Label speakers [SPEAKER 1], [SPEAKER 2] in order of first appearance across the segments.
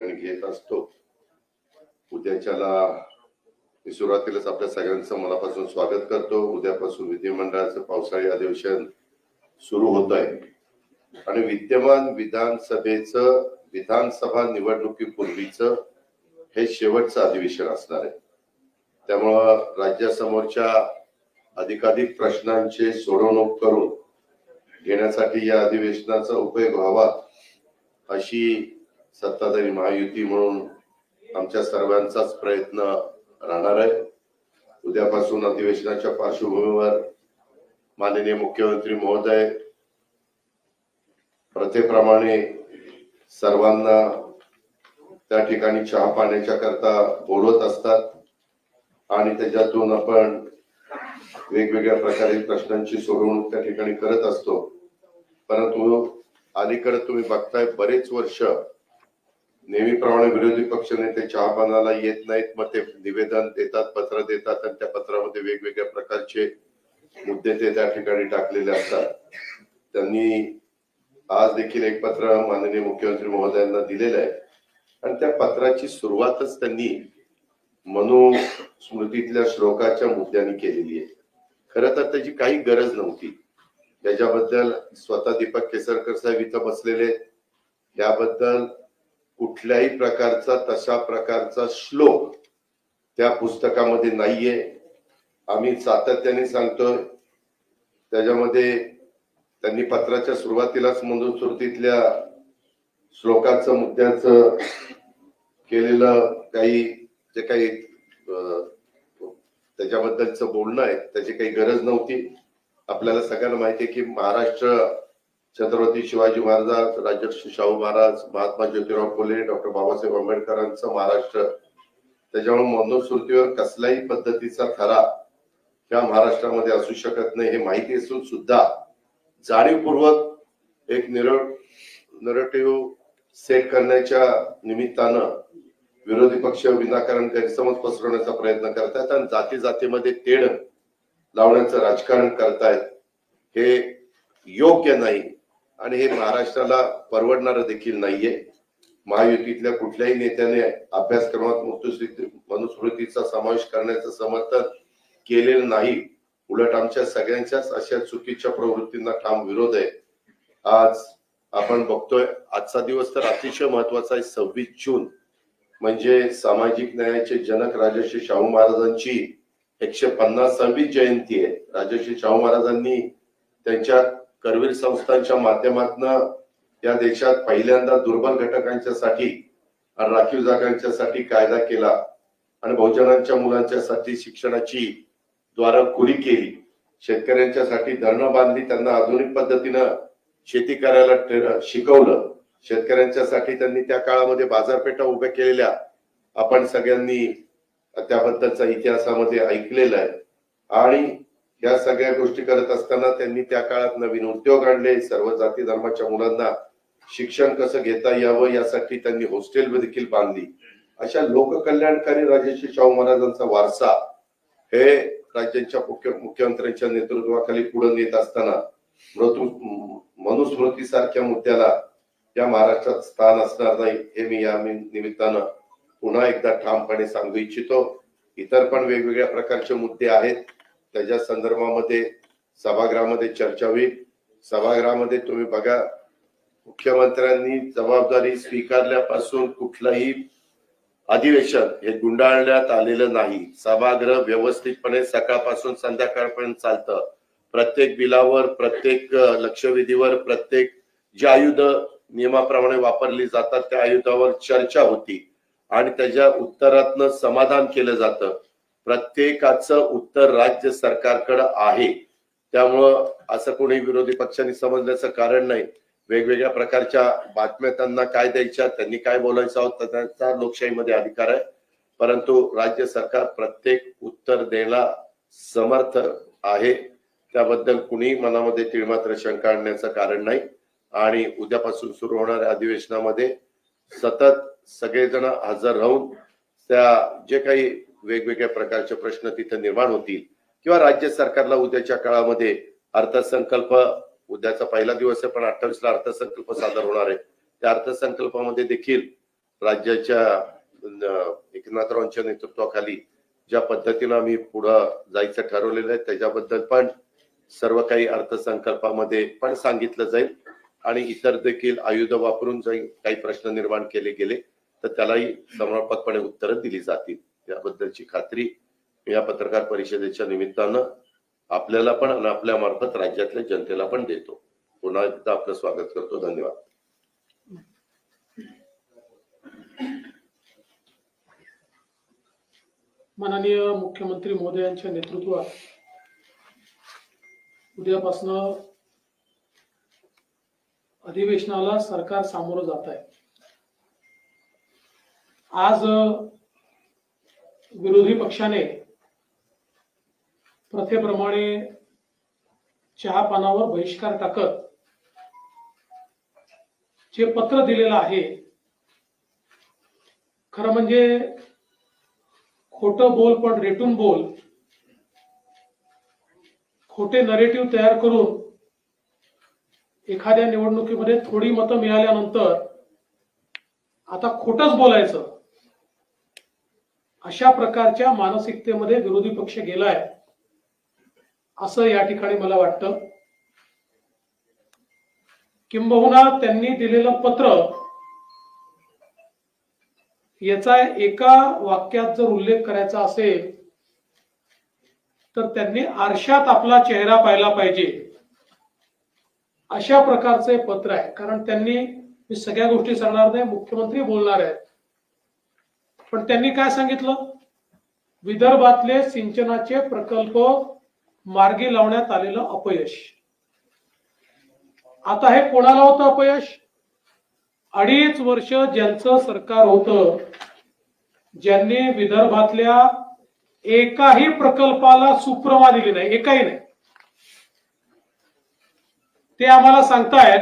[SPEAKER 1] घेत असतो। उद्याच्याला मी सुरुवातीलाच आपल्या सगळ्यांचं मनापासून स्वागत करतो। उद्यापासून विधिमंडळाचं पावसाळी अधिवेशन सुरू होत आहे आणि विद्यमान विधानसभेचं विधानसभा निवडणुकीपूर्वीचं हे शेवटचं अधिवेशन असणार आहे। त्यामुळे राज्यासमोरच्या अधिकाधिक प्रश्नांचे सोडवणूक करून घेण्यासाठी या अधिवेशनाचा उपयोग व्हावा अशी सत्ताधारी महायुती म्हणून आमच्या सर्वांचाच प्रयत्न राहणार आहे। उद्यापासून अधिवेशनाच्या पार्श्वभूमीवर माननीय मुख्यमंत्री महोदय प्रथेप्रमाणे सर्वांना त्या ठिकाणी चहा पाण्याच्या करता बोलवत असतात आणि त्याच्यातून आपण वेगवेगळ्या प्रकारे प्रश्नांची सोडवणूक त्या ठिकाणी करत असतो। परंतु अलीकडे तुम्ही बघताय बरेच वर्ष नेहमीप्रमाणे विरोधी पक्षनेते चहापानाला येत नाहीत, मग ते निवेदन देतात, पत्र देतात आणि त्या पत्रामध्ये वेगवेगळ्या प्रकारचे मुद्दे ते त्या ठिकाणी टाकलेले असतात। त्यांनी आज देखील एक पत्र माननीय मुख्यमंत्री महोदयांना दिलेलं आहे आणि त्या पत्राची सुरुवातच त्यांनी मनुस्मृतीतल्या श्लोकाच्या मुद्द्यांनी केलेली आहे। खरं तर त्याची काही गरज नव्हती। त्याच्याबद्दल स्वतः दीपक केसरकर साहेब इथं बसलेले, याबद्दल कुठल्याही प्रकारचा तशा प्रकारचा श्लोक त्या पुस्तकामध्ये नाहीये। आम्ही सातत्याने सांगतोय, त्याच्यामध्ये त्यांनी पत्राच्या सुरुवातीलाच मनुस्मृतीतल्या श्लोकाचं मुद्द्याचं केलेलं काही त्याच्याबद्दलचं बोलणं आहे, त्याची काही गरज नव्हती। आपल्याला सगळ्यांना माहिती आहे की महाराष्ट्र छत्रपती शिवाजी महाराज, राजर्षी शाहू महाराज, महात्मा ज्योतिराव फुले, डॉक्टर बाबासाहेब आंबेडकरांचं महाराष्ट्र, त्याच्यामुळे मनुस्मृतीवर कसल्याही पद्धतीचा थरा या महाराष्ट्रामध्ये असू शकत नाही हे माहिती असून सुद्धा जाणीवपूर्वक एक नरेटिव्ह सेट करण्याच्या निमित्तानं विरोधी पक्ष विनाकारण गैरसमज पसरवण्याचा प्रयत्न करतात आणि जाती जातीमध्ये तेढ लावण्याचं राजकारण करतायत। हे योग्य नाही आणि हे महाराष्ट्राला परवडणारं देखील नाहीये। महायुतीतल्या कुठल्याही नेत्याने अभ्यासक्रमात मनुस्मृतीचा समावेश करण्याचं समर्थन केलेलं नाही। उलट आमच्या सगळ्यांच्याच अशा चुकीच्या प्रवृत्तींना ठाम विरोध आहे। आज आपण बघतोय, आजचा दिवस तर अतिशय महत्वाचा आहे। 26 जून म्हणजे सामाजिक न्यायाचे जनक राजर्षी शाहू महाराजांची 150वी जयंती आहे। राजर्षी शाहू महाराजांनी त्यांच्या करवीर संस्थांच्या माध्यमातून या देशात पहिल्यांदा दुर्बल घटकांच्यासाठी आणि राखीव जागांच्यासाठी कायदा केला आणि बहुजनांच्या मुलांच्यासाठी शिक्षणाची द्वार खुली केली। शेतकऱ्यांच्यासाठी धरणं बांधली, त्यांना आधुनिक पद्धतीनं शेती करायला शिकवलं। शेतकऱ्यांच्यासाठी त्यांनी त्या काळामध्ये बाजारपेठा उभ्या केलेल्या आपण सगळ्यांनी त्याबद्दलचा इतिहासामध्ये ऐकलेला आहे। आणि या सगळ्या गोष्टी करत असताना त्यांनी त्या काळात नवीन उद्योग आणले। सर्व जाती धर्माच्या मुलांना शिक्षण कसं घेता यावं यासाठी त्यांनी हॉस्टेल देखील बांधली। अशा लोककल्याणकारी राजर्षी शाहू महाराजांचा वारसा हे राज्यांच्या मुख्यमंत्र्यांच्या नेतृत्वाखाली पुढे नेत असताना मनुस्मृती सारख्या मुद्द्याला या महाराष्ट्रात स्थान असणार नाही हे मी या निमित्तानं पुन्हा एकदा ठामपणे सांगू इच्छितो। इतर पण वेगवेगळ्या प्रकारचे मुद्दे आहेत, त्याच्या संदर्भामध्ये सभागृहामध्ये चर्चा होईल। सभागृहामध्ये तुम्ही बघा, मुख्यमंत्र्यांनी जबाबदारी स्वीकारल्यापासून कुठलाही अधिवेशन हे गुंडाळण्यात आलेलं नाही। सभागृह व्यवस्थितपणे सकाळपासून संध्याकाळपर्यंत चालतं। प्रत्येक बिलावर, प्रत्येक लक्षवेधीवर, प्रत्येक जे आयुध नियमाप्रमाणे वापरली जातात त्या आयुधावर चर्चा होती आणि त्याच्या उत्तरातनं समाधान केलं जातं। प्रत्येकाचं उत्तर राज्य सरकारकडे आहे, त्यामुळं असं कोणी विरोधी पक्षांनी समजण्याचं कारण नाही। वेगवेगळ्या प्रकारच्या बातम्या त्यांना काय द्यायच्या, त्यांनी काय बोलायचं होतं त्याचा लोकशाहीमध्ये अधिकार आहे, परंतु राज्य सरकार प्रत्येक उत्तर द्यायला समर्थ आहे। त्याबद्दल कुणी मनामध्ये तीळमात्र शंका आणण्याचं कारण नाही। आणि उद्यापासून सुरू होणाऱ्या अधिवेशनामध्ये सतत सगळेजण हजर राहून त्या जे काही वेगवेगळ्या प्रकारचे प्रश्न तिथे निर्माण होतील किंवा राज्य सरकारला उद्याच्या काळामध्ये अर्थसंकल्प, उद्याचा पहिला दिवस आहे पण 28ला अर्थसंकल्प सादर होणार आहे, त्या अर्थसंकल्पामध्ये देखील राज्याच्या एकनाथरावांच्या नेतृत्वाखाली ज्या पद्धतीने आम्ही पुढे जायचं ठरवलेलं आहे त्याच्याबद्दल पण सर्व काही अर्थसंकल्पामध्ये पण सांगितलं जाईल आणि इतर देखील आयुध वापरून काही प्रश्न निर्माण केले गेले तर त्यालाही समर्पकपणे उत्तरं दिली जातील याबद्दलची खात्री या पत्रकार परिषदेच्या निमित्तानं आपल्याला पण आणि आपल्या मार्फत राज्यातल्या जनतेला पण देतो. पुन्हा एकदा आपलं स्वागत करतो. धन्यवाद.
[SPEAKER 2] माननीय मुख्यमंत्री महोदयांच्या नेतृत्वात उद्यापासून अधिवेशनाला सरकार सामोरं जात आहे. आज विरोधी पक्षाने प्रथेप्रमाणे चहा पानावर बहिष्कार टाकत जे पत्र दिलेलं आहे खरं म्हणजे खोटं बोल पण रेटून बोल, खोटे नरेटिव्ह तयार करून एखाद्या निवडणुकीमध्ये थोडी मतं मिळाल्यानंतर आता खोटच बोलायचं अशा प्रकारच्या मानसिकतेमध्ये विरोधी पक्ष गेलाय असं या ठिकाणी मला वाटतं. किंबहुना त्यांनी दिलेलं पत्र याचा एका वाक्यात जर उल्लेख करायचा असेल तर त्यांनी आरशात आपला चेहरा पाहिला पाहिजे अशा प्रकारचे पत्र आहे. कारण त्यांनी, मी सगळ्या गोष्टी सांगणार नाही, मुख्यमंत्री बोलणार आहेत, पण त्यांनी काय सांगितलं, विदर्भातले सिंचनाचे प्रकल्प मार्गी लावण्यात आलेलं अपयश. आता हे कोणाला होतं अपयश? 2.5 वर्ष ज्यांचं सरकार होतं, ज्यांनी विदर्भातल्या एकाही प्रकल्पाला सुप्रमा दिली नाही, एकाही नाही, ते आम्हाला सांगतायत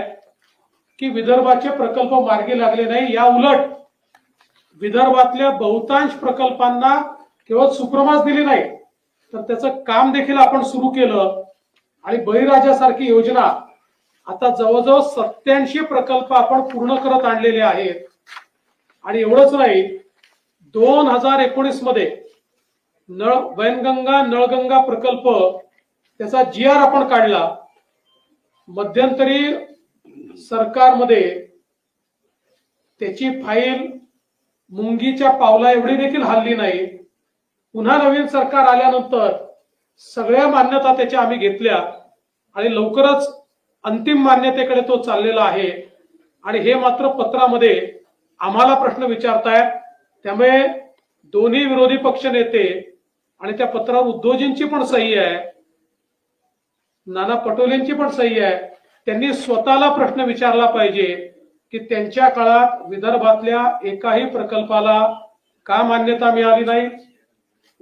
[SPEAKER 2] की विदर्भाचे प्रकल्प मार्गी लागले नाही. या उलट विदर्भातल्या बहुतांश प्रकल्पांना केवळ सुप्रमाच दिली नाही तर त्याचं काम देखील आपण सुरू केलं आणि बळीराजासारखी योजना आता जवळजवळ 87 प्रकल्प आपण पूर्ण करत आणलेले आहेत. आणि एवढंच नाही, 2019 मध्ये वैनगंगा नळगंगा प्रकल्प त्याचा GR आपण काढला. मध्यंतरी सरकारमध्ये त्याची फाईल मुंगीच्या पावला एवढी देखील हल्ली नाही. पुन्हा नवीन सरकार आल्यानंतर सगळ्या मान्यता त्याच्या आम्ही घेतल्या आणि लवकरच अंतिम मान्यतेकडे तो चाललेला आहे. आणि हे मात्र पत्रामध्ये आम्हाला प्रश्न विचारतायत. त्यामुळे दोन्ही विरोधी पक्ष नेते आणि त्या पत्रावर उद्धवजींची पण सही आहे, नाना पटोलेंची पण सही आहे, त्यांनी स्वतःला प्रश्न विचारला पाहिजे की त्यांच्या काळात विदर्भातल्या एकाही प्रकल्पाला का मान्यता मिळाली नाही,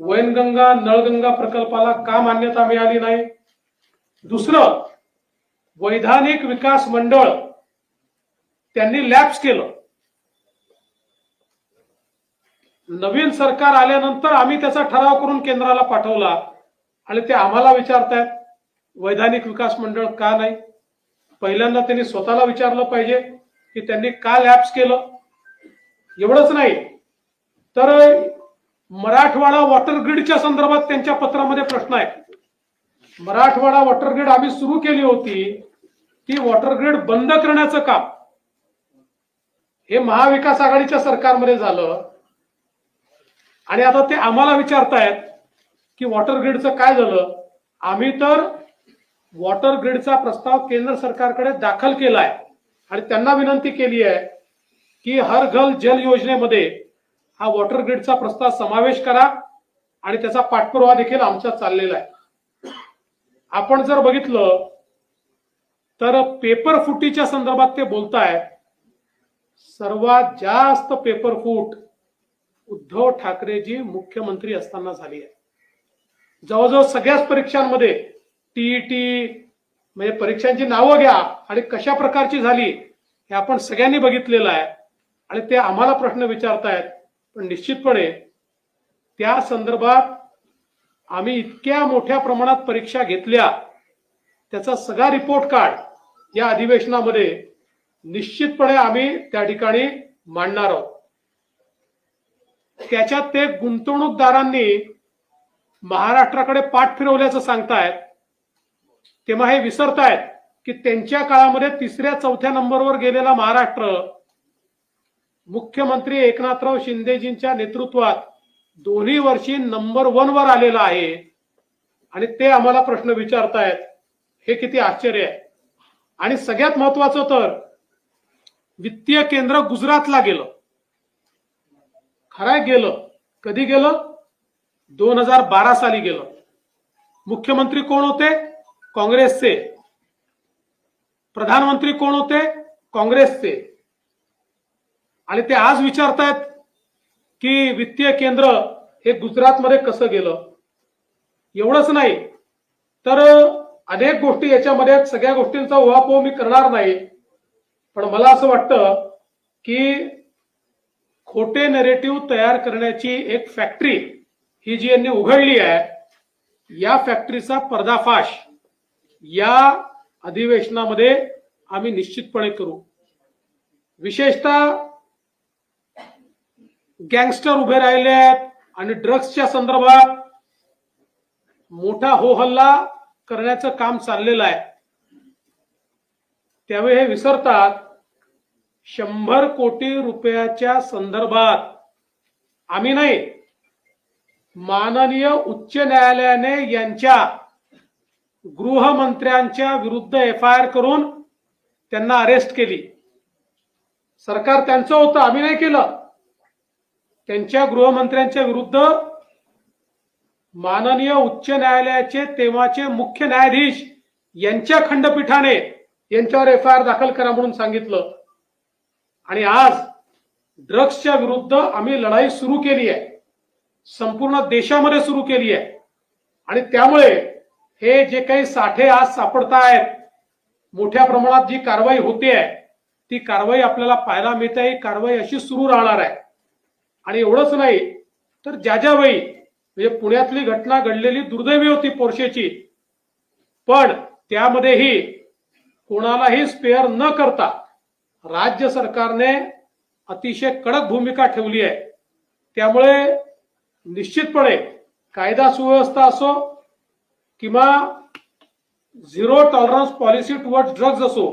[SPEAKER 2] वैनगंगा नळगंगा प्रकल्पाला का मान्यता मिळाली नाही. दुसरं, वैधानिक विकास मंडळ त्यांनी लॅप्स केलं. नवीन सरकार आल्यानंतर आम्ही त्याचा ठराव करून केंद्राला पाठवला आणि ते आम्हाला विचारतायत वैधानिक विकास मंडळ का नाही. पहिल्यांदा त्यांनी स्वतःला विचारलं पाहिजे की त्यांनी का लॅप्स केलं. एवढंच नाही तर मराठवाडा वॉटर ग्रीडच्या संदर्भात त्यांच्या पत्रामध्ये प्रश्न आहे. मराठवाडा वॉटर ग्रीड आम्ही सुरू केली होती, ती वॉटर ग्रीड बंद करण्याचं काम हे महाविकास आघाडीच्या सरकारमध्ये झालं आणि आता ते आम्हाला विचारतायत की वॉटर ग्रीडचं काय झालं. आम्ही तर वॉटर ग्रीडचा प्रस्ताव केंद्र सरकारकडे दाखल केलाय आणि त्यांना विनंती केली आहे की हर घर जल योजनेमध्ये हा वॉटर ग्रीडचा प्रस्ताव समावेश करा आणि त्याचा पाठपुरावा देखील आमचा चाललेला आहे. आपण जर बघितलं तर पेपर फुटीच्या संदर्भात ते बोलतायत. सर्वात जास्त पेपर फूट उद्धव ठाकरेजी मुख्यमंत्री असताना झाली आहे. जवळजवळ सगळ्याच परीक्षांमध्ये टीईटी म्हणजे परीक्षांची नावं घ्या आणि कशा प्रकारची झाली हे आपण सगळ्यांनी बघितलेलं आहे आणि ते आम्हाला प्रश्न विचारतायत. पण निश्चितपणे त्या संदर्भात आम्ही इतक्या मोठ्या प्रमाणात परीक्षा घेतल्या त्याचा सगळा रिपोर्ट कार्ड या अधिवेशनामध्ये निश्चितपणे आम्ही त्या ठिकाणी मांडणार आहोत. त्याच्यात ते गुंतवणूकदारांनी महाराष्ट्राकडे पाठ फिरवल्याचं सांगतायत, तेव्हा हे विसरतायत की त्यांच्या काळामध्ये 3ऱ्या-4थ्या नंबरवर गेलेला महाराष्ट्र मुख्यमंत्री एकनाथराव शिंदेजींच्या नेतृत्वात दोन्ही वर्षी नंबर 1 वर आलेला आहे. आणि ते आम्हाला प्रश्न विचारतायत, हे किती आश्चर्य आहे. आणि सगळ्यात महत्वाचं तर वित्तीय केंद्र गुजरातला गेलं. खरंय गेलं. कधी गेलं? 2012 साली गेलं. मुख्यमंत्री कोण होते? काँग्रेसचे. प्रधानमंत्री कोण होते? काँग्रेसचे. आणि ते आज विचारतायत की वित्तीय केंद्र हे गुजरातमध्ये कसं गेलं. एवढंच नाही तर अनेक गोष्टी याच्यामध्ये आहेत. सगळ्या गोष्टींचा उहापोह मी करणार नाही, पण मला असं वाटतं की खोटे नेरेटिव्ह तयार करण्याची एक फॅक्टरी ही जी यांनी उघडली आहे, या फॅक्टरीचा पर्दाफाश या अधिवेशनामध्ये आम्ही निश्चितपणे करू. विशेषतः गँगस्टर उभे राहिले आहेत आणि ड्रग्सच्या संदर्भात मोठा हो हल्ला करण्याचं काम चाललेलं आहे. त्यावेळी हे विसरतात 100 कोटी रुपयाच्या संदर्भात आम्ही नाही, माननीय उच्च न्यायालयाने यांच्या गृहमंत्र्यांच्या विरुद्ध FIR करून त्यांना अरेस्ट केली. सरकार त्यांचं होतं, आम्ही नाही केलं. त्यांच्या गृहमंत्र्यांच्या विरुद्ध माननीय उच्च न्यायालयाचे तेव्हाचे मुख्य न्यायाधीश यांच्या खंडपीठाने यांच्यावर FIR दाखल करा म्हणून सांगितलं. आणि आज ड्रग्सच्या विरुद्ध आम्ही लढाई सुरू केली आहे, संपूर्ण देशामध्ये सुरू केली आहे. आणि त्यामुळे हे जे काही साठे आज सापडतायत, मोठ्या प्रमाणात जी कारवाई होते आहे, ती कारवाई आपल्याला पाहायला मिळते. ही कारवाई अशी सुरू राहणार आहे. आणि एवढंच नाही तर ज्यावेळी म्हणजे पुण्यातली घटना घडलेली दुर्दैवी होती पोर्शेची, पण त्यामध्येही कोणालाही स्पेअर न करता राज्य सरकारने अतिशय कडक भूमिका ठेवली आहे. त्यामुळे निश्चितपणे कायदा सुव्यवस्था असो किंवा zero tolerance policy towards drugs असो,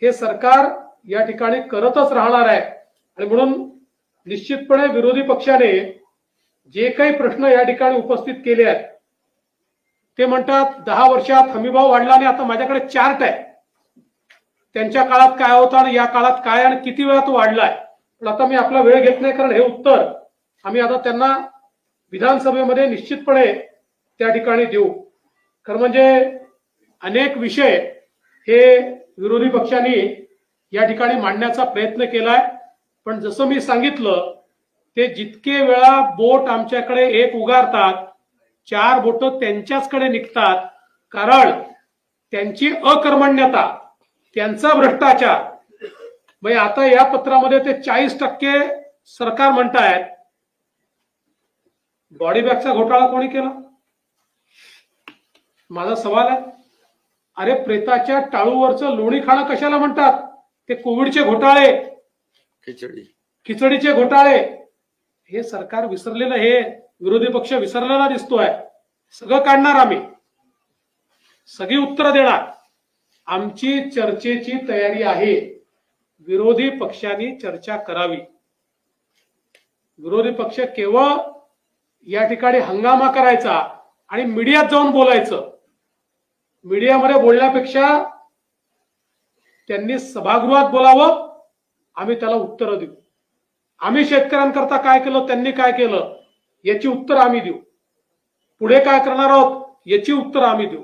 [SPEAKER 2] हे सरकार या ठिकाणी करतच राहणार आहे. आणि म्हणून निश्चितपणे विरोधी पक्षाने जे काही प्रश्न या ठिकाणी उपस्थित केले आहेत, ते म्हणतात 10 वर्षात हमीभाव वाढला आणि आता माझ्याकडे चार्ट आहे, त्यांच्या काळात काय होता आणि या काळात काय आणि किती वेळा तो वाढलाय. पण आता मी आपला वेळ घेत नाही, कारण हे उत्तर आम्ही आता त्यांना विधानसभेमध्ये निश्चितपणे त्या ठिकाणी देऊ. खरं म्हणजे अनेक विषय हे विरोधी पक्षांनी या ठिकाणी मांडण्याचा प्रयत्न केलाय. पण जसं मी सांगितलं, ते जितके वेळा बोट आमच्याकडे एक उगारतात, 4 बोट त्यांच्याचकडे निघतात. कारण त्यांची अकर्मण्यता, त्यांचा भ्रष्टाचार. म्हणजे आता या पत्रामध्ये ते 40% सरकार म्हणतायत. बॉडी बॅगचा घोटाळा कोणी केला? माझा सवाल आहे. अरे प्रेताच्या टाळूवरचं लोणी खाणं कशाला म्हणतात? ते कोविडचे घोटाळे, खिचडीचे घोटाळे. हे सरकार विसरलेलं, हे विरोधी पक्ष विसरलेला दिसतोय. सगळं काढणार आम्ही, सगळी उत्तरं देणार. आमची चर्चेची तयारी आहे. विरोधी पक्षांनी चर्चा करावी. विरोधी पक्ष केवळ या ठिकाणी हंगामा करायचा आणि मीडियात जाऊन बोलायचं. मीडियामध्ये बोलण्यापेक्षा त्यांनी सभागृहात बोलावं, आम्ही त्याला उत्तरं देऊ. आम्ही शेतकऱ्यांकरता काय केलं, त्यांनी काय केलं, याची उत्तर आम्ही देऊ. पुढे काय करणार आहोत याची उत्तर आम्ही देऊ.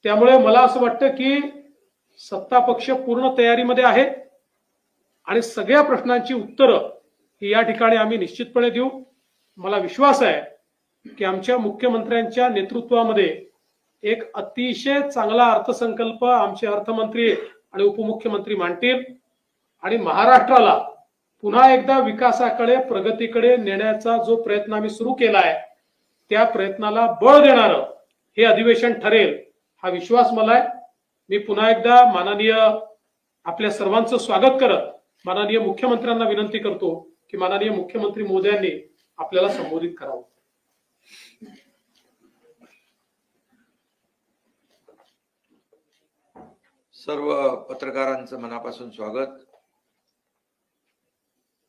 [SPEAKER 2] त्यामुळे मला असं वाटतं की सत्ता पक्ष पूर्ण तयारीमध्ये आहे आणि सगळ्या प्रश्नांची उत्तरं ही या ठिकाणी आम्ही निश्चितपणे देऊ. मला विश्वास आहे की आमच्या मुख्यमंत्र्यांच्या नेतृत्वामध्ये एक अतिशय चांगला अर्थसंकल्प आमचे अर्थमंत्री आणि उपमुख्यमंत्री मांडतील आणि महाराष्ट्राला पुन्हा एकदा विकासाकडे, प्रगतीकडे नेण्याचा जो प्रयत्न आम्ही सुरू केला आहे, त्या प्रयत्नाला बळ देणारं हे अधिवेशन ठरेल, हा विश्वास मला आहे. मी पुन्हा एकदा माननीय आपल्या सर्वांचं स्वागत करत माननीय मुख्यमंत्र्यांना विनंती करतो की माननीय मुख्यमंत्री मोदयांनी आपल्याला संबोधित करावं.
[SPEAKER 3] सर्व पत्रकारांचं मनापासून स्वागत.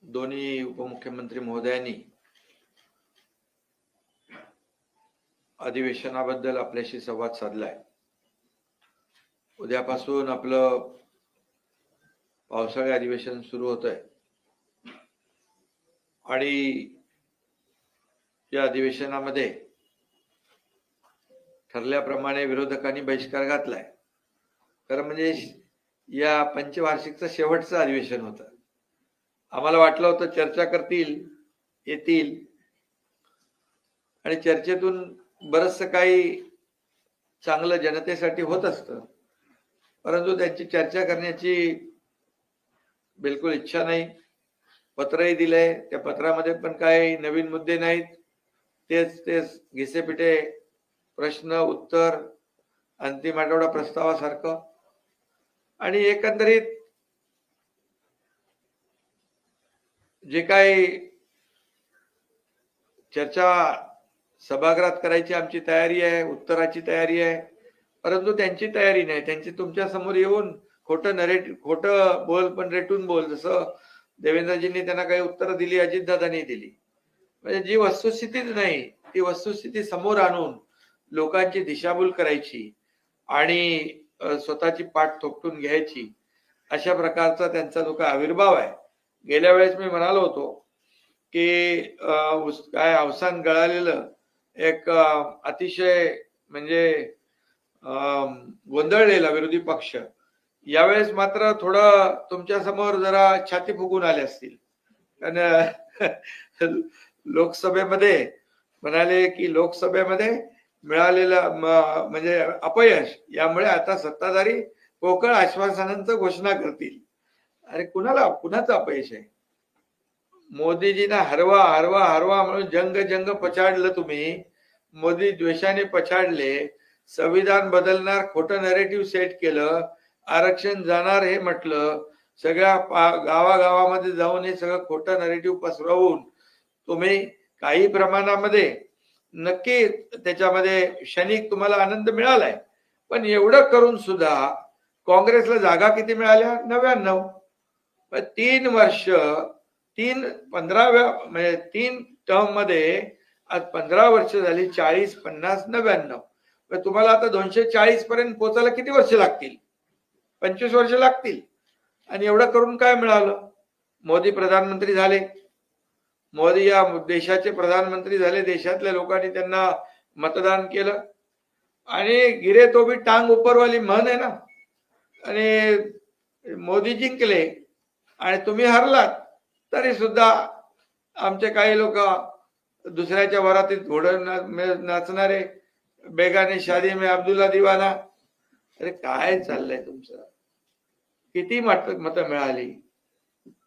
[SPEAKER 3] दोन्ही उपमुख्यमंत्री महोदयांनी अधिवेशनाबद्दल आपल्याशी संवाद साधलाय. उद्यापासून आपलं पावसाळी अधिवेशन सुरू होत आहे आणि या अधिवेशनामध्ये ठरल्याप्रमाणे विरोधकांनी बहिष्कार घातलाय. खरं म्हणजे या पंचवार्षिकचं शेवटचं अधिवेशन होतं. आम्हाला वाटलं होतं चर्चा करतील, येतील आणि चर्चेतून बरंचसं काही चांगलं जनतेसाठी होत असतं, परंतु त्यांची चर्चा करण्याची बिलकुल इच्छा नाही. पत्रही दिलंय, त्या पत्रामध्ये पण काही नवीन मुद्दे नाहीत. तेच तेच घिसेपिटे प्रश्न उत्तर, अंतिम आठवडा प्रस्तावासारखं. आणि एकंदरीत जे काही चर्चा सभागृहात करायची आमची तयारी आहे, उत्तराची तयारी आहे, परंतु त्यांची तयारी नाही. त्यांची तुमच्या समोर येऊन खोटं बोल पण रेटून बोल, जसं देवेंद्रजींनी त्यांना काही उत्तरं दिली, अजितदादांनी दिली. म्हणजे जी वस्तुस्थितीच नाही ती वस्तुस्थिती समोर आणून लोकांची दिशाभूल करायची आणि स्वतःची पाठ थोपटून घ्यायची, अशा प्रकारचा त्यांचा जो काय आविर्भाव आहे. गेल्या वेळेस मी म्हणालो होतो की काय अवसान गळालेलं एक अतिशय म्हणजे गोंधळलेला विरोधी पक्ष यावेळेस मात्र थोडं तुमच्या समोर जरा छाती फुगून आले असतील. कारण लोकसभेमध्ये म्हणाले की लोकसभेमध्ये मिळालेलं म्हणजे अपयश यामुळे आता सत्ताधारी पोकळ आश्वासनांचं घोषणा करतील. अरे कुणाचं अपयश आहे? मोदीजींना हरवा हरवा हरवा म्हणून जंग पछाडलं तुम्ही. मोदी द्वेषाने पछाडले, संविधान बदलणार खोटं नॅरेटिव्ह सेट केलं, आरक्षण जाणार हे म्हटलं, सगळ्या गावागावामध्ये जाऊन हे सगळं खोटं नॅरेटिव्ह पसरवून तुम्ही काही प्रमाणामध्ये नक्की त्याच्यामध्ये क्षणिक तुम्हाला आनंद मिळालाय. पण एवढं करून सुद्धा काँग्रेसला जागा किती मिळाल्या? 99. 3 वर्ष 15व्या म्हणजे 3 टर्म मध्ये आज 15 वर्ष झाली. 40, 50, 99. तुम्हाला आता 240 पर्यंत पोहोचायला किती वर्ष लागतील? 25 वर्ष लागतील. आणि एवढं करून काय मिळालं? मोदी प्रधानमंत्री झाले, मोदी या देशाचे प्रधानमंत्री झाले, देशातल्या लोकांनी त्यांना मतदान केलं आणि गिरे तो भी टांग उपरवाली म्हण आहे ना. आणि मोदी जिंकले आणि तुम्ही हरलात, तरी सुद्धा आमचे काही लोक दुसऱ्याच्या वरातीत घोडं नाचणारे, बेगाने शादी में अब्दुल्ला दिवाना. अरे काय चाललंय तुमचं? किती मत मिळाली?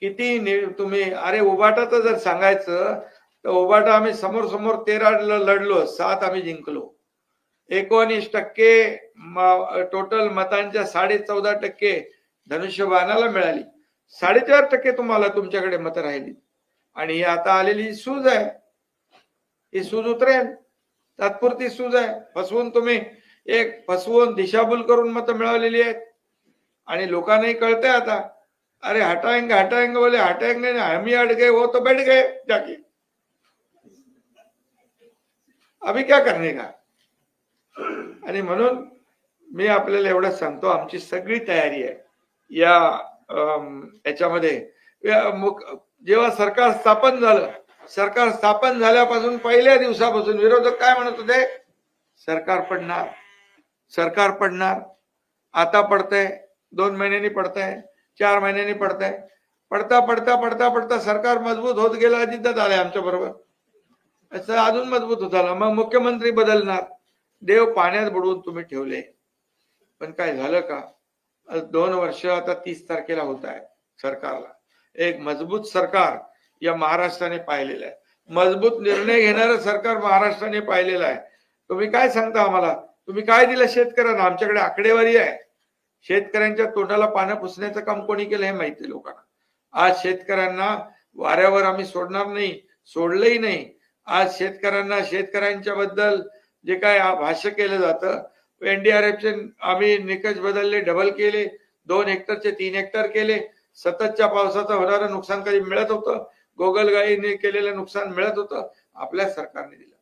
[SPEAKER 3] किती तुम्ही? अरे उबाटाचं जर सांगायचं तर उबाटा आम्ही समोर 13 लढलो, 7 आम्ही जिंकलो. 19% टोटल मतांच्या 14.5% धनुष्यबाणाला मिळाली. 4.5% तुम्हाला तुमच्याकडे मत राहिली. आणि ही आता आलेली सूज आहे, ही सूज उतरेल, तात्पुरती सूज आहे. फसवून दिशाभूल करून मत मिळवलेली आहेत. आणि लोकांनाही कळतंय आता, अरे हटाएंगे बोले, हटाएंगे नहीं, हम ही हट गए, वो तो बैठ गए जाके, अभी क्या करने का. आणि म्हणून मी आपल्याला एवढं सांगतो, आमची सगळी तयारी आहे याच्यामध्ये. जेव्हा सरकार स्थापन झाल्यापासून पहिल्या दिवसापासून विरोधक काय म्हणत होते? सरकार पडणार. आता पडतंय, 2 महिन्यांनी पडतंय, 4 महिन्यांनी पडतंय. पडता सरकार मजबूत होत गेलं. अजितदादा आले आमच्या बरोबर, असं अजून मजबूत होत आला. मग मुख्यमंत्री बदलणार, देव पाण्यात बुडवून तुम्ही ठेवले. पण काय झालं का? 2 वर्ष आता 30 तारखेला होत आहे सरकारला. एक मजबूत सरकार या महाराष्ट्राने पाहिलेलं आहे. मजबूत निर्णय घेणारं सरकार महाराष्ट्राने पाहिलेलं आहे. तुम्ही काय सांगता आम्हाला? तुम्ही काय दिलं शेतकऱ्यांना? आमच्याकडे आकडेवारी आहे. शेतकऱ्यांच्या तोंडाला पानं पुसण्याचं काम कोणी केलं हे माहिती लोकांना. आज शेतकऱ्यांना वाऱ्यावर आम्ही सोडणार नाही, सोडलंही नाही. आज शेतकऱ्यांच्या बद्दल जे काय भाष्य केलं जातं, एनडीआरएफचे आम्ही निकष बदलले, डबल केले, 2 हेक्टरचे 3 हेक्टर केले, सततच्या पावसाचं होणारं नुकसान कधी मिळत होतं, गोगलगाईने केलेलं नुकसान मिळत होतं, आपल्या सरकारने दिलं.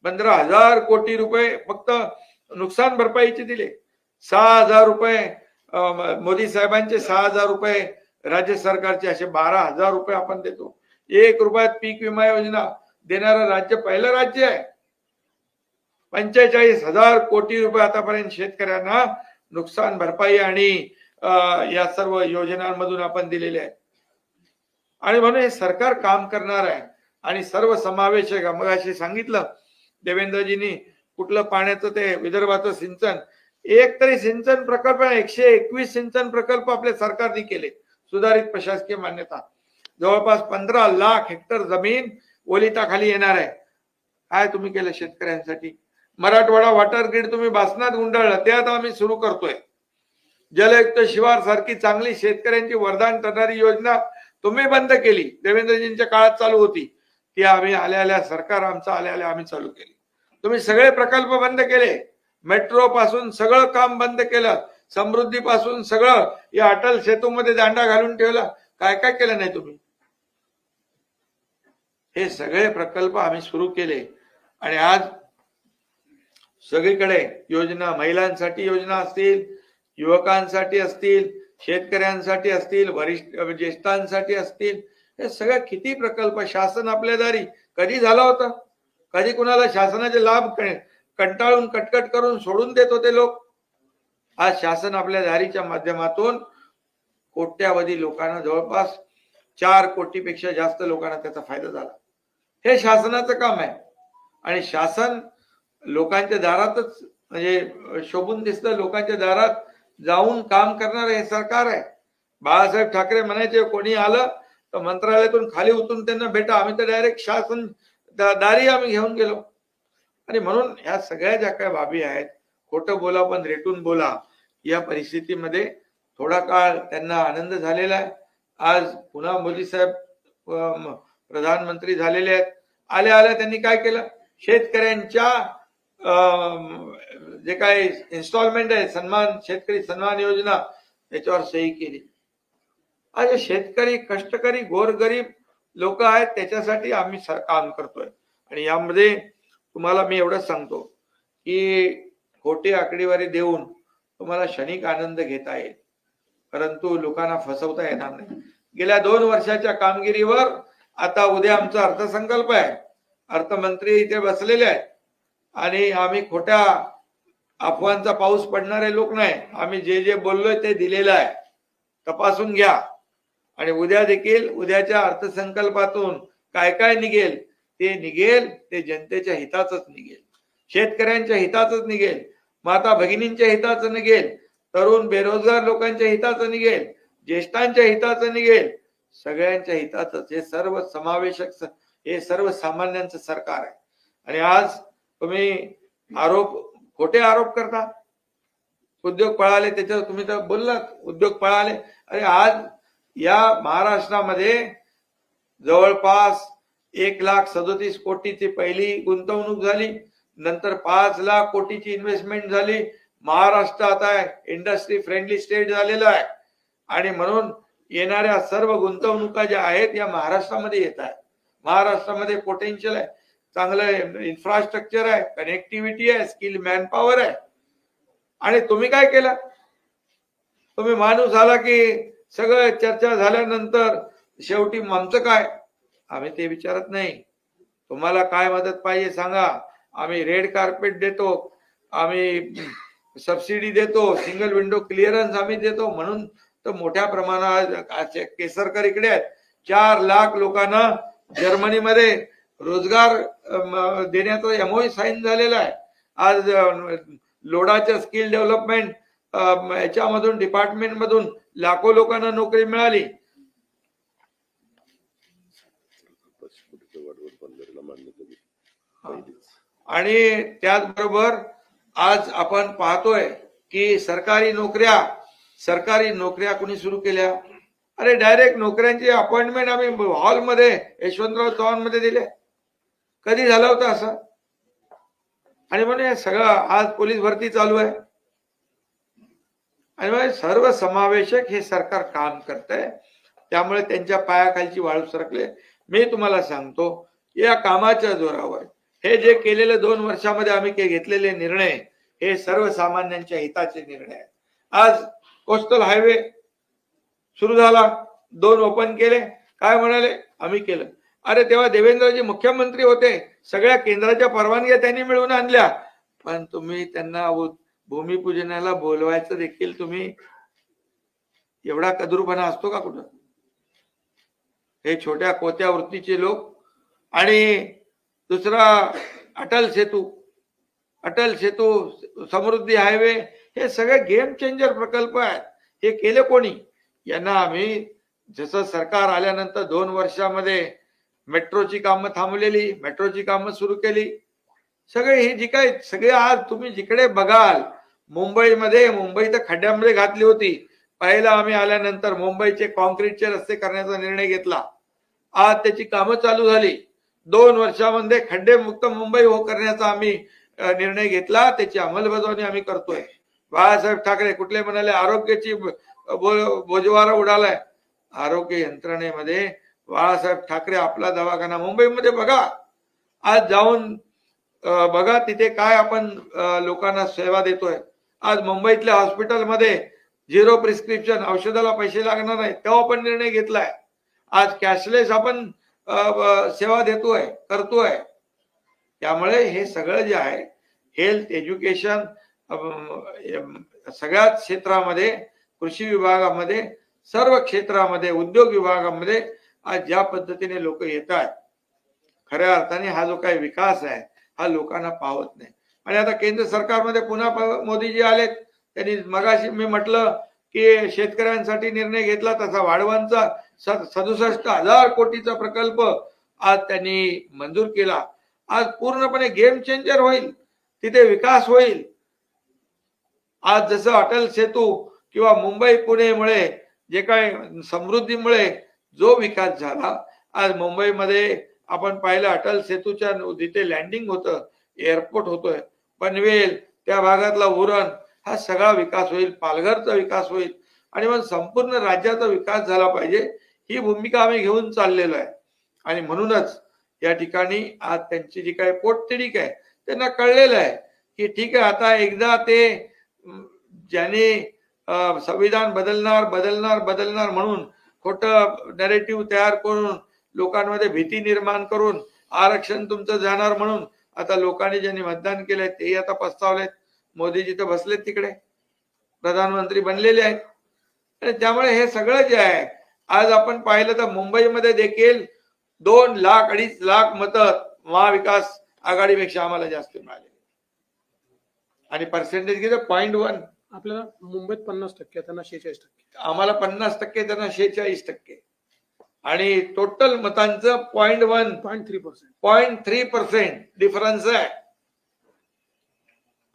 [SPEAKER 3] 15,000 कोटी रुपये फक्त नुकसान भरपाईचे दिले. 6,000 रुपये मोदी साहेबांचे, 6,000 रुपये राज्य सरकारचे, असे 12,000 रुपये आपण देतो. 1 रुपयात पीक विमा योजना देणारं राज्य पहिलं राज्य आहे. 45,000 कोटी रुपये आतापर्यंत शेतकऱ्यांना नुकसान भरपाई आणि या सर्व योजनांमधून आपण दिलेले आहेत. आणि म्हणून हे सरकार काम करणार आहे आणि सर्व समावेशक. मग असे सांगितलं देवेंद्रजींनी, कुठलं पाण्याचं ते विदर्भाचं सिंचन, एक तरी सिंचन प्रकल्प, 121 सिंचन प्रकल्प आपल्या सरकारने केले, सुधारित प्रशासकीय मान्यता. जवळपास 15 लाख हेक्टर जमीन ओलिताखाली येणार आहे. काय तुम्ही केलं शेतकऱ्यांसाठी? मराठवाडा वॉटर ग्रीड तुम्ही भासणात गुंडाळलं, ते आता आम्ही सुरू करतोय. जलयुक्त शिवार सारखी चांगली शेतकऱ्यांची वरदान ठरणारी योजना तुम्ही बंद केली, देवेंद्रजींच्या काळात चालू होती, ती आम्ही आल्या सरकार आमचं आल्या आम्ही चालू केली. तुम्ही सगळे प्रकल्प बंद केले, मेट्रो पासून सगळं काम बंद केलं, समृद्धी पासून सगळं, या अटल सेतूमध्ये दांडा घालून ठेवला. काय काय केलं नाही तुम्ही? हे सगळे प्रकल्प आम्ही सुरू केले आणि आज सगळीकडे योजना, महिलांसाठी योजना असतील, युवकांसाठी असतील, शेतकऱ्यांसाठी असतील, वरिष्ठ ज्येष्ठांसाठी असतील, हे सगळे किती प्रकल्प शासन आपल्या दारी. कधी झाला होता? कधी कुणाला शासनाचे लाभ कंटाळून कटकट करून सोडून देत होते लोक? आज शासन आपल्या दारीच्या माध्यमातून कोट्यावधी लोकांना, जवळपास 4 कोटीपेक्षा जास्त लोकांना त्याचा फायदा झाला. हे शासनाचं काम आहे आणि शासन लोकांच्या दारातच, म्हणजे शोभून दिसतं, लोकांच्या दारात जाऊन काम करणार हे सरकार आहे. बाळासाहेब ठाकरे म्हणायचे, कोणी आलं तर मंत्रालयातून खाली उतरून त्यांना भेटा, आम्ही तर डायरेक्ट शासन दारी आम्ही घेऊन गेलो. आणि म्हणून ह्या सगळ्या ज्या काही बाबी आहेत, खोटं बोला पण रेटून बोला, या परिस्थितीमध्ये थोडा काळ त्यांना आनंद झालेला आहे. आज पुन्हा मोदी साहेब प्रधानमंत्री झालेले आहेत. आल्या त्यांनी काय केलं? शेतकऱ्यांच्या जे काही इन्स्टॉलमेंट आहे, शेतकरी सन्मान योजना, त्याच्यावर सही केली. आज शेतकरी, कष्टकरी, गोरगरीब लोक आहेत, त्याच्यासाठी आम्ही काम करतोय. आणि यामध्ये तुम्हाला मी एवढंच सांगतो की खोटी आकडेवारी देऊन तुम्हाला क्षणिक आनंद घेता येईल, परंतु लोकांना फसवता येणार नाही. गेल्या 2 वर्षाच्या कामगिरीवर आता उद्या आमचा अर्थसंकल्प आहे, अर्थमंत्री इथे बसलेले आहेत आणि आम्ही खोट्या अफवांचा पाऊस पडणारे लोक नाही. आम्ही जे जे बोललोय ते दिलेलं आहे, तपासून घ्या. आणि उद्या देखील उद्याच्या अर्थसंकल्पातून काय काय निघेल ते जनतेच्या हिताचंच निघेल, शेतकऱ्यांच्या हिताचंच निघेल, माता भगिनींच्या हिताचं निघेल, तरुण बेरोजगार लोकांच्या हिताचं निघेल, ज्येष्ठांच्या हिताचं निघेल, सगळ्यांच्या हिताचंच. हे सर्व समावेशक, हे सर्वसामान्यांचं सरकार आहे. आणि आज तुम्ही खोटे आरोप करता. उद्योग पळाले, त्याच्यावर तुम्ही तर बोललात, उद्योग पळाले. अरे आज या महाराष्ट्रामध्ये जवळपास 1,37,00,000 कोटीची पहिली गुंतवणूक झाली, नंतर 5 लाख कोटीची इन्व्हेस्टमेंट झाली. महाराष्ट्र आता इंडस्ट्री फ्रेंडली स्टेट झालेला आहे आणि म्हणून येणाऱ्या सर्व गुंतवणुका ज्या आहेत या महाराष्ट्रामध्ये येत आहेत. महाराष्ट्रामध्ये पोटेन्शियल आहे, चांगलं इन्फ्रास्ट्रक्चर आहे, कनेक्टिव्हिटी आहे, स्किल मॅनपॉवर आहे. आणि तुम्ही काय केलं? तुम्ही माणूस आला की सगळं चर्चा झाल्यानंतर शेवटी आमचं काय? आम्ही ते विचारत नाही. तुम्हाला काय मदत पाहिजे सांगा, आम्ही रेड कार्पेट देतो, आम्ही सबसिडी देतो, सिंगल विंडो क्लिअरन्स आम्ही देतो. म्हणून तर मोठ्या प्रमाणात केसरकर इकडे आहेत. 4 लाख लोकांना जर्मनीमध्ये रोजगार देण्याचा एमओयू साईन झालेला आहे. आज लोडाच्या स्किल डेव्हलपमेंट याच्यामधून, डिपार्टमेंट मधून लाखो लोकांना नोकरी मिळाली. आणि त्याचबरोबर आज आपण पाहतोय की सरकारी नोकऱ्या कुणी सुरू केल्या? अरे डायरेक्ट नोकऱ्यांची अपॉइंटमेंट आम्ही हॉलमध्ये यशवंतराव चव्हाण मध्ये दिले. कधी झालं होतं असं? आणि म्हणून हे सगळं आज पोलीस भरती चालू आहे. आणि म्हणजे सर्व समावेशक हे सरकार काम करतंय. त्यामुळे त्यांच्या पायाखालची वाळू सरकले. मी तुम्हाला सांगतो, या कामाच्या जोरावर हे जे केलेले 2 वर्षामध्ये आम्ही घेतलेले निर्णय हे सर्वसामान्यांच्या हिताचे निर्णय आहेत. आज कोस्टल हायवे सुरू झाला, 2 ओपन केले. काय म्हणाले? आम्ही केलं. अरे तेव्हा देवेंद्रजी मुख्यमंत्री होते, सगळ्या केंद्राच्या परवानग्या त्यांनी मिळवून आणल्या, पण तुम्ही त्यांना भूमिपूजनाला बोलवायचं देखील तुम्ही, एवढा कदरूपणा असतो का कुठं? हे छोट्या कोत्या वृत्तीचे लोक. आणि दुसरा अटल सेतू, समृद्धी हायवे, हे सगळे गेम चेंजर प्रकल्प आहेत. हे केले कोणी? यांना आम्ही जसं सरकार आल्यानंतर 2 वर्षामध्ये मेट्रोची कामं थांबलेली, मेट्रोची कामं सुरू केली. सगळे हे जी काय सगळे आज तुम्ही जिकडे बघाल, मुंबई तर खड्ड्यामध्ये घातली होती. पहिला आम्ही आल्यानंतर मुंबईचे कॉन्क्रीटचे रस्ते करण्याचा निर्णय घेतला. आज त्याची कामं चालू झाली. 2 वर्षामध्ये खड्डेमुक्त मुंबई करण्याचा आम्ही निर्णय घेतला. त्याची अंमलबजावणी आम्ही करतोय. बाळासाहेब ठाकरे कुठले म्हणाले आरोग्याची बोजवारा उडालाय. आरोग्य यंत्रणेमध्ये बाळासाहेब ठाकरे आपला दवाखाना मुंबईमध्ये बघा, आज जाऊन बघा तिथे काय आपण लोकांना सेवा देतोय. आज मुंबईतल्या हॉस्पिटलमध्ये 0 प्रिस्क्रिप्शन, औषधाला पैसे लागणार नाही, तेव्हा पण निर्णय घेतलाय. आज कॅशलेस आपण सेवा देतोय, करतोय. त्यामुळे हे सगळं जे आहे, हेल्थ, एज्युकेशन, सगळ्याच क्षेत्रामध्ये, कृषी विभागामध्ये, सर्व क्षेत्रामध्ये, उद्योग विभागामध्ये आज ज्या पद्धतीने लोक येत आहेत, खऱ्या अर्थाने हा जो काही विकास आहे हा लोकांना पावत नाही. आणि आता केंद्र सरकारमध्ये पुन्हा मोदीजी आलेत. त्यांनी मगाशी मी म्हटलं की शेतकऱ्यांसाठी निर्णय घेतला, तसा वाढवांचा 67,000 कोटीचा प्रकल्प आज त्यांनी मंजूर केला. आज पूर्णपणे गेम चेंजर होईल, तिथे विकास होईल. आज जसं अटल सेतू किंवा मुंबई पुणेमुळे जे काय समृद्धीमुळे जो विकास झाला, आज मुंबईमध्ये आपण पाहिलं अटल सेतूच्या जिथे लँडिंग होतं, एअरपोर्ट होतोय, पनवेल त्या भागातला उरण, हा सगळा विकास होईल. पालघरचा विकास होईल आणि मग संपूर्ण राज्याचा विकास झाला पाहिजे, ही भूमिका आम्ही घेऊन चाललेलो आहे. आणि म्हणूनच या ठिकाणी आज त्यांची जी काही पोटतिडीक आहे, त्यांना कळलेलं आहे की ठीक आहे, आता एकदा ते ज्याने संविधान बदलणार म्हणून खोटं नॅरेटिव्ह तयार करून लोकांमध्ये भीती निर्माण करून आरक्षण तुमचं जाणार म्हणून आता लोकांनी ज्यांनी मतदान केलंय ते आता पस्तावलेत. मोदीजी तर बसलेत तिकडे, प्रधानमंत्री बनलेले आहेत. आणि त्यामुळे हे सगळं जे आहे, आज आपण पाहिलं तर मुंबईमध्ये देखील 2 लाख 2.5 लाख मतं महाविकास आघाडीपेक्षा आम्हाला जास्त मिळाले. आणि पर्सेंटेज किती? 0.1.
[SPEAKER 2] आपल्याला मुंबईत 50%, त्यांना 46%.
[SPEAKER 3] आम्हाला 50%, त्यांना 46%. आणि टोटल मतांचं 0.3% डिफरन्स आहे.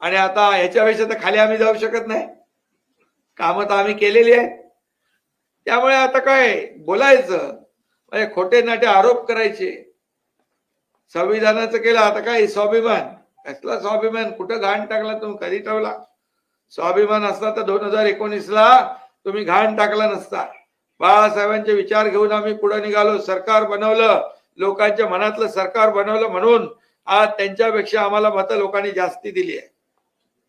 [SPEAKER 3] आणि आता ह्याच्यापेक्षा तर खाली आम्ही जाऊ शकत नाही. कामं तर आम्ही केलेली आहेत. त्यामुळे आता काय बोलायचं, म्हणजे खोटे नाटे आरोप करायचे. संविधानाचं केलं, आता काय स्वाभिमान? कसला स्वाभिमान? कुठं घाण टाकला तुम्ही? कधी ठेवला? स्वाभिमान असता तर 2019ला तुम्ही घाण टाकला नसता. बाळासाहेबांचे विचार घेऊन आम्ही पुढे निघालो, सरकार बनवलं, लोकांच्या मनातलं सरकार बनवलं. म्हणून आज त्यांच्यापेक्षा आम्हाला मतं लोकांनी जास्ती दिली आहे.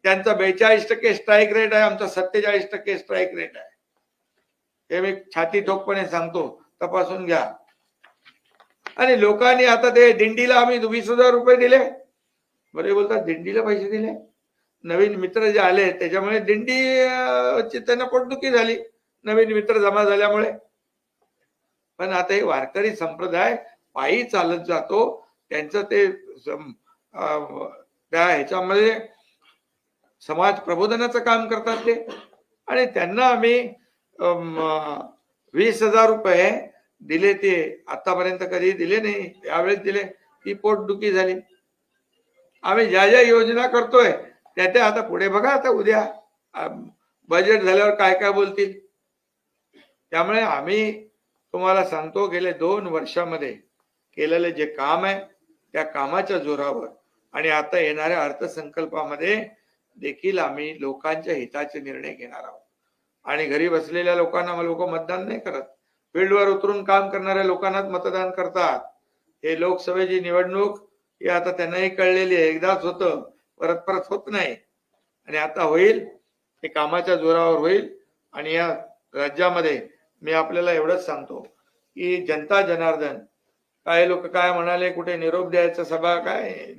[SPEAKER 3] त्यांचा 42% स्ट्राईक रेट आहे, आमचा 47% स्ट्राईक रेट आहे. हे मी छाती ठोकपणे सांगतो, तपासून घ्या. आणि लोकांनी आता ते दिंडीला आम्ही 20,000 रुपये दिले. बरे बोलतात दिंडीला पैसे दिले. नवीन मित्र जे आले त्याच्यामुळे दिंडी त्यांना पोटदुखी झाली, नवीन मित्र जमा झाल्यामुळे. पण आता हे वारकरी संप्रदाय पायी चालत जातो, त्यांचं ते त्या ह्याच्यामध्ये समाज प्रबोधनाचं काम करतात ते. आणि त्यांना आम्ही 20,000 रुपये दिले. ते आतापर्यंत कधी दिले नाही, यावेळेस दिले. ती पोटदुखी झाली. आम्ही ज्या ज्या योजना करतोय त्या आता पुढे बघा, आता उद्या बजेट झाल्यावर काय काय बोलतील. त्यामुळे आम्ही तुम्हाला सांगतो, गेले 2 वर्षामध्ये केलेले जे काम आहे त्या कामाच्या जोरावर आणि आता येणाऱ्या अर्थसंकल्पामध्ये देखील आम्ही लोकांच्या हिताचे निर्णय घेणार आहोत. आणि घरी बसलेल्या लोकांना लोक मतदान नाही करत, फील्डवर उतरून काम करणाऱ्या लोकांनाच मतदान करतात. हे लोकसभेची निवडणूक ही आता त्यांनाही कळलेली आहे, एकदाच होतं, परत परत होत नाही. आणि आता होईल, हे कामाच्या जोरावर होईल. आणि या राज्यामध्ये मी आपल्याला एवढंच सांगतो की जनता जनार्दन, काही लोक काय म्हणाले, कुठे निरोप द्यायचा सभा, काय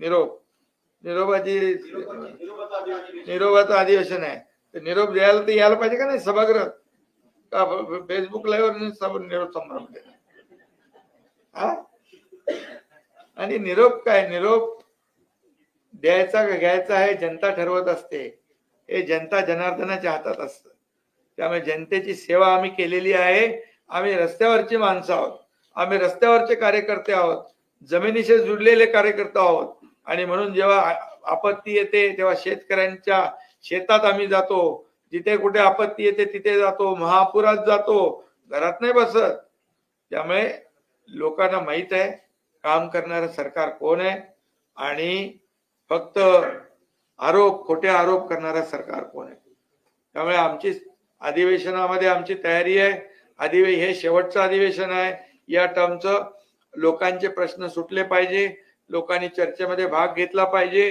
[SPEAKER 3] निरोपाचं अधिवेशन आहे, तर निरोप द्यायला तर यायला पाहिजे का नाही सभागृह, का फेसबुक लाईव्ह निरोप संभ्रम हा? आणि निरोप काय, निरोप द्यायचा का घ्यायचा हे जनता ठरवत असते, हे जनता जनार्दनाच्या हातात असतं. त्यामुळे जनतेची सेवा आम्ही केलेली आहे. आम्ही रस्त्यावरची माणसं आहोत, आम्ही रस्त्यावरचे कार्यकर्ते आहोत, जमिनीशी जुडलेले कार्यकर्ते आहोत. आणि म्हणून जेव्हा आपत्ती येते तेव्हा शेतकऱ्यांच्या शेतात आम्ही जातो, जिथे कुठे आपत्ती येते तिथे जातो, महापुरात जातो, घरात नाही बसत. त्यामुळे लोकांना माहित आहे काम करणारं सरकार कोण आहे आणि फक्त खोटे आरोप करणारं सरकार कोण आहे. त्यामुळे आमची अधिवेशनामध्ये आमची तयारी आहे. हे शेवटचं अधिवेशन आहे या टर्मचं. लोकांचे प्रश्न सुटले पाहिजे, लोकांनी चर्चेमध्ये भाग घेतला पाहिजे,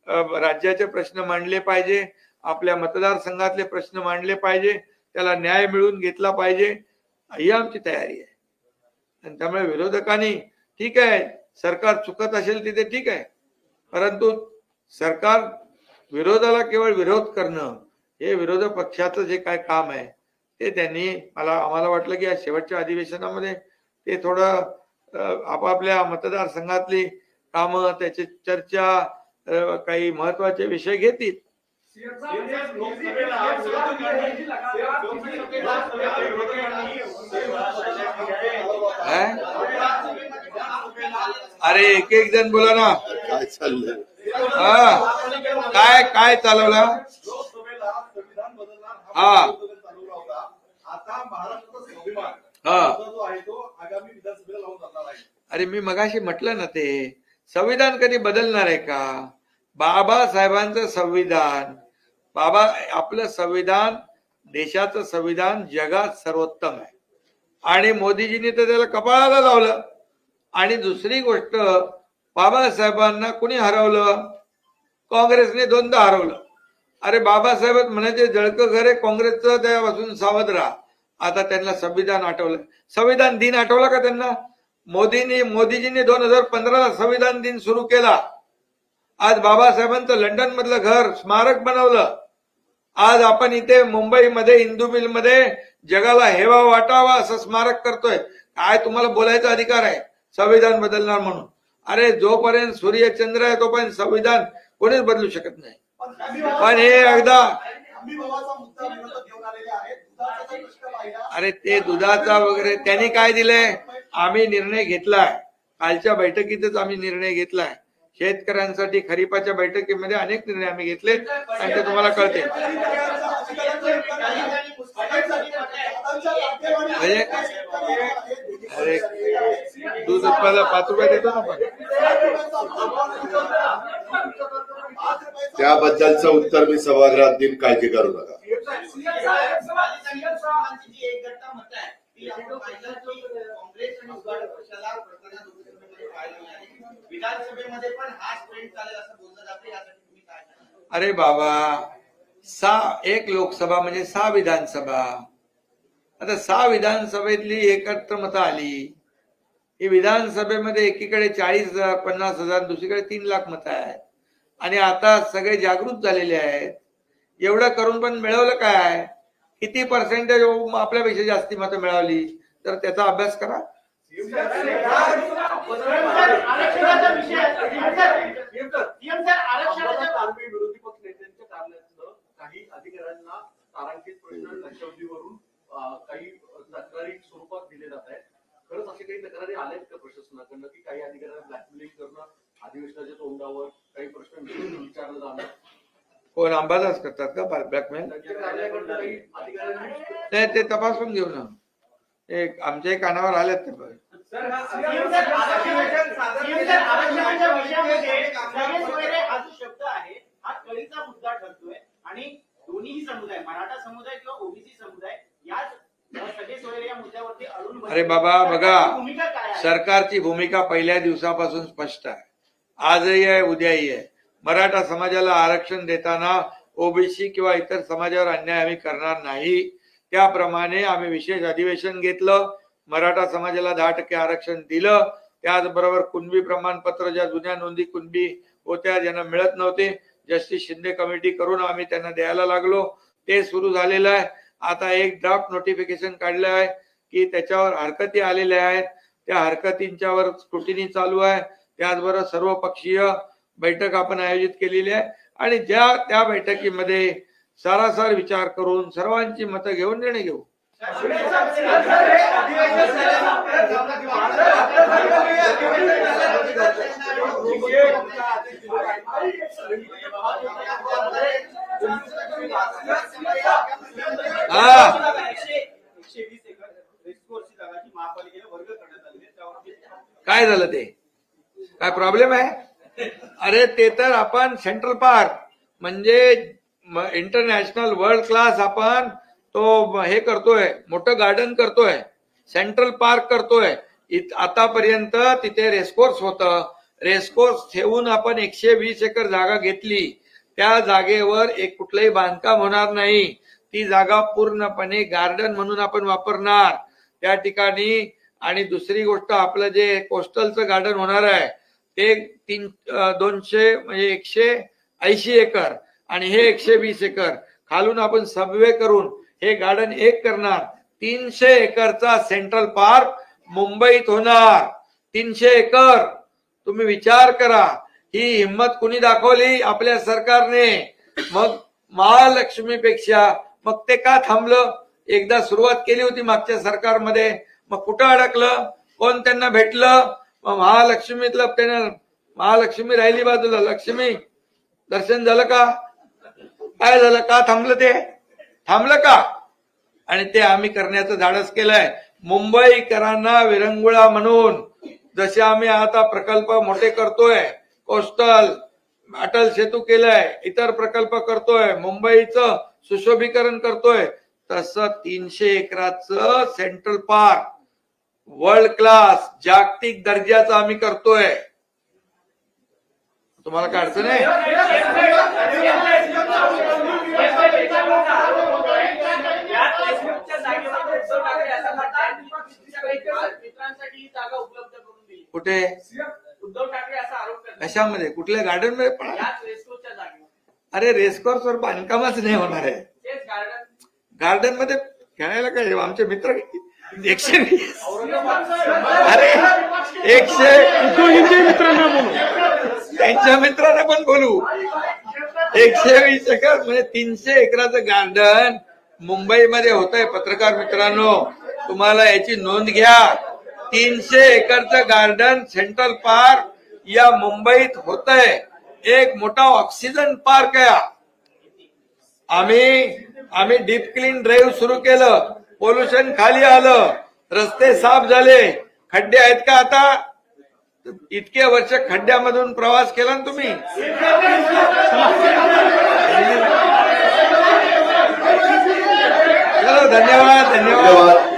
[SPEAKER 3] राज्याचे प्रश्न मांडले पाहिजे, आपल्या मतदारसंघातले प्रश्न मांडले पाहिजे, त्याला न्याय मिळवून घेतला पाहिजे, ही आमची तयारी आहे. आणि त्यामुळे विरोधकांनी, ठीक आहे सरकार चुकत असेल तिथे ठीक आहे, परंतु सरकार विरोधाला केवळ विरोध करणं हे विरोधी पक्षाचं जे काय काम आहे ते त्यांनी आम्हाला वाटलं की या शेवटच्या अधिवेशनामध्ये ते थोडं आपापल्या मतदारसंघातली कामं, त्याची चर्चा, काही महत्वाचे विषय घेतील. अरे एक जण बोला ना,
[SPEAKER 1] काय चाललंय,
[SPEAKER 3] काय चालवला? हा अरे मी मगाशी म्हटलं ना, ते संविधान कधी बदलणार आहे का? बाबासाहेबांचं संविधान, आपलं संविधान देशाचं संविधान जगात सर्वोत्तम आहे आणि मोदीजींनी तर त्याला कपाळाला लावलं. आणि दुसरी गोष्ट, बाबासाहेबांना कुणी हरवलं? काँग्रेसने 2दा हरवलं. अरे बाबासाहेब म्हणायचे जळकं घर आहे काँग्रेसचं, त्यापासून सावध राहा. आता त्यांना संविधान आठवलं. संविधान दिन आठवला का त्यांना? मोदीजींनी 2015ला संविधान दिन सुरू केला. आज बाबासाहेबांचं लंडन मधलं घर स्मारक बनवलं. आज आपण इथे मुंबईमध्ये इंदू मिल मध्ये जगाला हेवा वाटावा असं स्मारक करतोय. काय तुम्हाला बोलायचा अधिकार आहे संविधान बदलणार म्हणून? अरे जोपर्यंत सूर्य चंद्र आहे तोपर्यंत संविधान कोणीच बदलू शकत नाही. पण हे एकदा, अरे ते दुधाचा वगैरे त्यांनी काय दिलंय? आम्ही निर्णय घेतलाय, कालच्या बैठकीतच आम्ही निर्णय घेतलाय. शेतकऱ्यांसाठी खरीपाच्या बैठकीमध्ये अनेक निर्णय आम्ही घेतले आणि ते तुम्हाला कळते. अरे दूध उत्पादन 5 रुपये देतो ना आपण.
[SPEAKER 1] त्याबद्दलचं उत्तर मी सभागृहात देईन, काळजी करू नका.
[SPEAKER 3] अरे बाबा, 1 लोकसभा म्हणजे 6 विधानसभा. आता 6 विधानसभेतली एकत्र मतं आली. ही विधानसभेमध्ये एकीकडे 40,000 50,000, दुसरीकडे 3 लाख मतं आहेत. आणि आता सगळे जागृत झालेले आहेत. एवढं करून पण मिळवलं काय? किती पर्सेंटेज आपल्यापेक्षा जास्ती मतं मिळवली? तर त्याचा अभ्यास करा.
[SPEAKER 4] विरोधी पक्ष नेत्यांच्या कारणातून काही अधिकाऱ्यांना तारांकित प्रश्न लक्षवेधीवरून काही तक्रारी स्वरूपात दिले जात आहेत. खरंच असे काही तक्रारी आल्यात का प्रशासनाकडनं की काही अधिकाऱ्यांना ब्लॅकमेलिंग करणं, अधिवेशनाच्या तोंडावर काही प्रश्न विचारलं जाणं?
[SPEAKER 3] कोण अंबादास करतात का ब्लॅकमेल? नाही, ते तपासून घेऊ ना. एक आमच्याही कानावर आलेत ते बघ.
[SPEAKER 5] शब्द आहे हा कळीचा मुद्दा ठरतोय आणि दोन्ही समुदाय, मराठा समुदाय किंवा ओबीसी समुदाय, याच सगळे सोयरे या मुद्द्यावरती अडून बसले.
[SPEAKER 3] अरे बाबा बघा,
[SPEAKER 5] भूमिका काय आहे?
[SPEAKER 3] सरकारची भूमिका पहिल्या दिवसापासून स्पष्ट आहे, आजही आहे उद्याही आहे. मराठा समाजाला आरक्षण देताना ओबीसी किंवा इतर समाजावर अन्याय आम्ही करणार नाही. त्याप्रमाणे आम्ही विशेष अधिवेशन घेतलं, मराठा समाजाला 10% आरक्षण दिलं. त्याचबरोबर कुणबी प्रमाणपत्र, ज्या जुन्या नोंदी कुणबी होत्या ज्यांना मिळत नव्हते, जस्टिस शिंदे कमिटी करून आम्ही त्यांना द्यायला लागलो, ते सुरू झालेलं आहे. आता एक ड्राफ्ट नोटिफिकेशन काढलं आहे की त्याच्यावर हरकती आलेल्या आहेत, त्या हरकतींच्यावर स्क्रुटिनी चालू आहे. त्याचबरोबर सर्वपक्षीय बैठक आपण आयोजित केलेली आहे आणि त्या बैठकीमध्ये सारासार विचार करून सर्वांची मतं घेऊन निर्णय घेऊ. काय झालं ते? काय प्रॉब्लेम आहे? अरे ते तर आपण सेंट्रल पार्क म्हणजे इंटरनॅशनल वर्ल्ड क्लास आपण तो हे करतोय, मोठं गार्डन करतोय, सेंट्रल पार्क करतोय. आतापर्यंत तिथे रेसकोर्स होतं, रेसकोर्स ठेवून आपण 120 एकर जागा घेतली. त्या जागेवर एक कुठलंही बांधकाम होणार नाही, ती जागा पूर्णपणे गार्डन म्हणून आपण वापरणार त्या ठिकाणी. आणि दुसरी गोष्ट, आपलं जे कोस्टलचं गार्डन होणार आहे ते 200 म्हणजे 180 एकर आणि हे 120 एकर खालून आपण सबवे करून हे गार्डन एक करणार. 300 एकरचा सेंट्रल पार्क मुंबईत होणार. 300 एकर. तुम्ही विचार करा, ही हिंमत कुणी दाखवली? आपल्या सरकारने. मग महालक्ष्मीपेक्षा मग ते का थांबलं? एकदा सुरुवात केली होती मागच्या सरकारमध्ये, मग कुठं अडकलं? कोण त्यांना भेटलं? मग महालक्ष्मीतलं त्यांना, महालक्ष्मी राहिली बाजूला, लक्ष्मी दर्शन झालं का? काय झालं? का थांबलं? ते थांबलं का? आणि ते आम्ही करण्याचं धाडस केलंय. मुंबईकरांना विरंगुळा म्हणून जसे आम्ही आता प्रकल्प मोठे करतोय, कोस्टल अटल सेतू केलंय, इतर प्रकल्प करतोय, मुंबईचं सुशोभीकरण करतोय, तसं 300 एकराचं सेंट्रल पार्क वर्ल्ड क्लास जागतिक दर्जाचं आम्ही करतोय. तुम्हाला काय अडचण आहे? कुठे?
[SPEAKER 5] उद्धव ठाकरे असा आरोप करतात.
[SPEAKER 3] कशामध्ये? कुठल्या गार्डन मध्ये? अरे रेसकोर्स वर बांधकामच नाही होणार आहे. गार्डन मध्ये खेळायला काय? आमचे मित्र 120, अरे 100
[SPEAKER 2] मित्रांना बोलू,
[SPEAKER 3] त्यांच्या मित्रांना पण बोलू. 120 एकर म्हणजे 300 एकराचं गार्डन मुंबईमध्ये होत आहे. पत्रकार मित्रांनो, तुम्हाला याची नोंद घ्या. 300 एकरचं गार्डन सेंट्रल पार्क या मुंबईत होत आहे. एक मोठा ऑक्सिजन पार्क आहे. आम्ही डीप क्लीन ड्राईव्ह सुरू केलं, पोल्युशन खाली आलं, रस्ते साफ झाले. खड्डे आहेत का आता? इतके वर्ष खड्ड्यामधून प्रवास केला ना तुम्ही. चलो, धन्यवाद.
[SPEAKER 1] धन्यवाद.